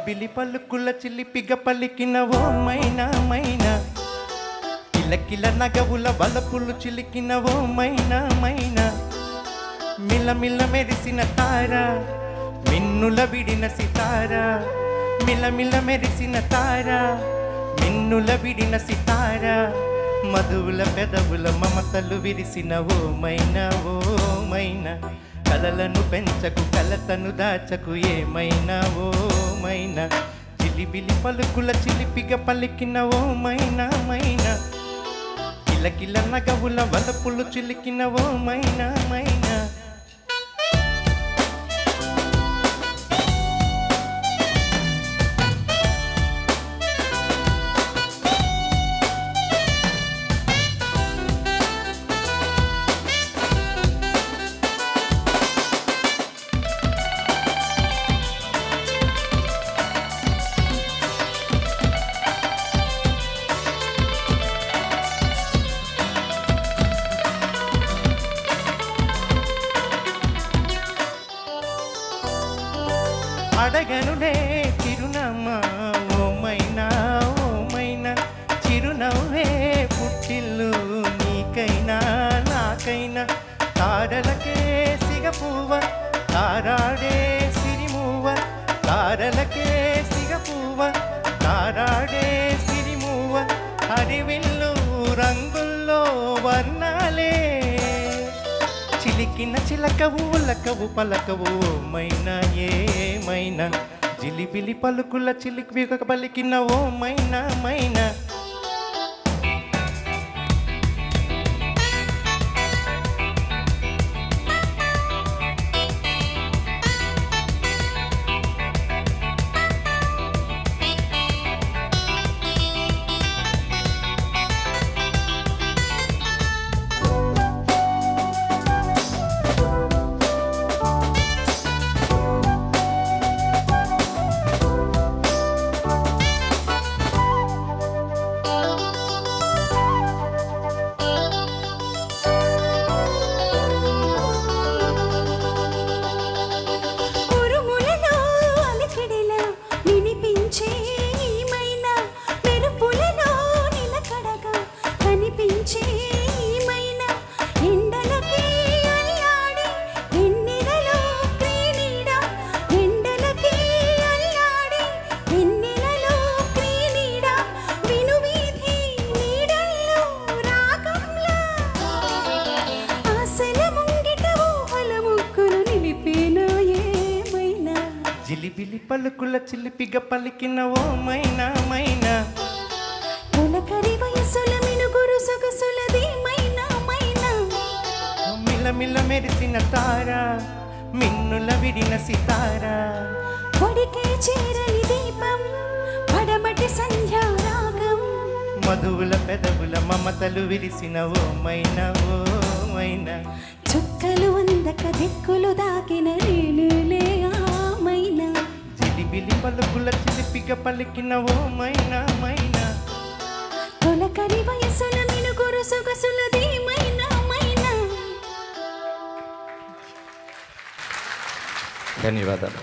పిలి పలుకుల చిలిపిగ పలికిన ఓ మైనా మైనా కిలకిల నగవుల వలపులు చిలికిన ఓ మైనా మైనా మిలమిల మెరిసిన తార మిన్నుల విడిన సితార మిలమిల మెరిసిన తార మిన్నుల విడిన సితార మధువుల పెదవుల మమతలు విరిసిన ఓ మైనా కలలను పెంచకు కలతను దాచకు ఏమైనా ఓ మైనా చిలిబిలి పలుకుల చిలిపిగ పలికిన ఓ మైనా మైనా కిలకిల నగవుల వలపులు చిలికిన ఓ మైనా మైనా అడగనులే చిరునమ్మా ఓ మైనా చిరునవ్వే పుట్టిల్లు నీకైనా నాకైనా తారలకే సిగపువ్వ తారాడే సిరిమువ్వ తారలకే సిగపువ్వ తారాడే సిరిమువ్వ హరివిల్లు రంగుల్లో వర్ణాలే చిలికిన చిలకవు ఉలకవు పలకవు మైనా ఏమైనా జిలిబిలి పలుకుల చిలికి పలికిన ఓ మైనా మైనా జిలిబిలి పలుకుల చిలిపిగ పలికిన ఓ మైనా మైనా తొలకరి వయసుల మినుగురు సొగసులది మైనా మైనా మిలమిల మెరిసిన తార మిన్నుల విడిన సితార పొడికే చేరని దీపం పడమటి సంధ్యారాగం మధువుల పెదవుల మమతలు విరిసిన ఓ మైనా చుక్కలు అందక దిక్కులు దాకిన రేణులే మైనా జిలిబిలి పలుకుల చిలిపిగ పలికిన ఓ మైనా తొలకరి వయసుల మినుగురు సొగసులది మైనా మైనా ధన్యవాదాలు.